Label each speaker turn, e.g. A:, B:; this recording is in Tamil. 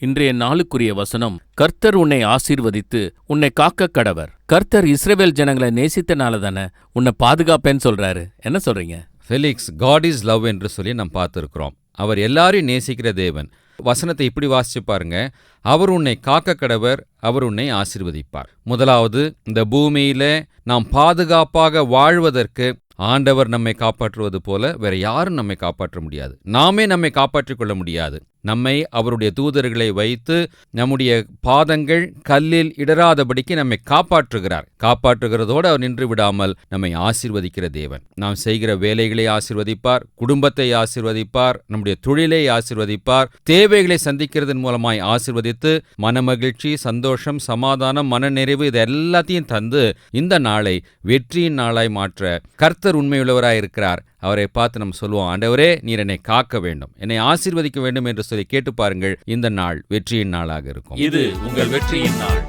A: இன்றைய நாளுக்குரிய வசனம், கர்த்தர் உன்னை ஆசீர்வதித்து உன்னை காக்க கடவர். கர்த்தர் இஸ்ரவேல் ஜனங்களை நேசித்தனால தானே உன்னை பாதுகாப்பேன்னு சொல்றாரு. என்ன சொல்றீங்க
B: ஃபெலிக்ஸ்? காட் இஸ் லவ் என்று சொல்லி நாம் பார்த்துருக்கிறோம். அவர் எல்லாரையும் நேசிக்கிற தேவன். வசனத்தை இப்படி வாசிச்சு பாருங்க. அவர் உன்னை காக்க கடவர், அவர் உன்னை ஆசீர்வதிப்பார். முதலாவது, இந்த பூமியில நாம் பாதுகாப்பாக வாழ்வதற்கு ஆண்டவர் நம்மை காப்பாற்றுவது போல வேற யாரும் நம்மை காப்பாற்ற முடியாது. நாமே நம்மை காப்பாற்றிக் கொள்ள முடியாது. நம்மை அவருடைய தூதர்களை வைத்து நம்முடைய பாதங்கள் கல்லில் இடராதபடிக்கு நம்மை காப்பாற்றுகிறார். காப்பாற்றுகிறதோடு அவர் நின்று விடாமல் நம்மை ஆசீர்வதிக்கிற தேவன். நாம் செய்கிற வேலைகளை ஆசீர்வதிப்பார், குடும்பத்தை ஆசீர்வதிப்பார், நம்முடைய தொழிலை ஆசீர்வதிப்பார், தேவைகளை சந்திக்கிறதன் மூலமாய் ஆசீர்வதித்து மனமகிழ்ச்சி, சந்தோஷம், சமாதானம், மனநிறைவு இது எல்லாத்தையும் தந்து இந்த நாளை வெற்றியின் நாளாய் மாற்ற கர்த்தர் உண்மையுள்ளவராய் இருக்கிறார். அவரை பார்த்து நம்ம சொல்லுவோம், ஆண்டவரே நீர் என்னை காக்க வேண்டும், என்னை ஆசீர்வதிக்க வேண்டும் என்று சொல்லி கேட்டு பாருங்கள். இந்த நாள் வெற்றியின் நாளாக இருக்கும்.
A: இது உங்கள் வெற்றியின் நாள்.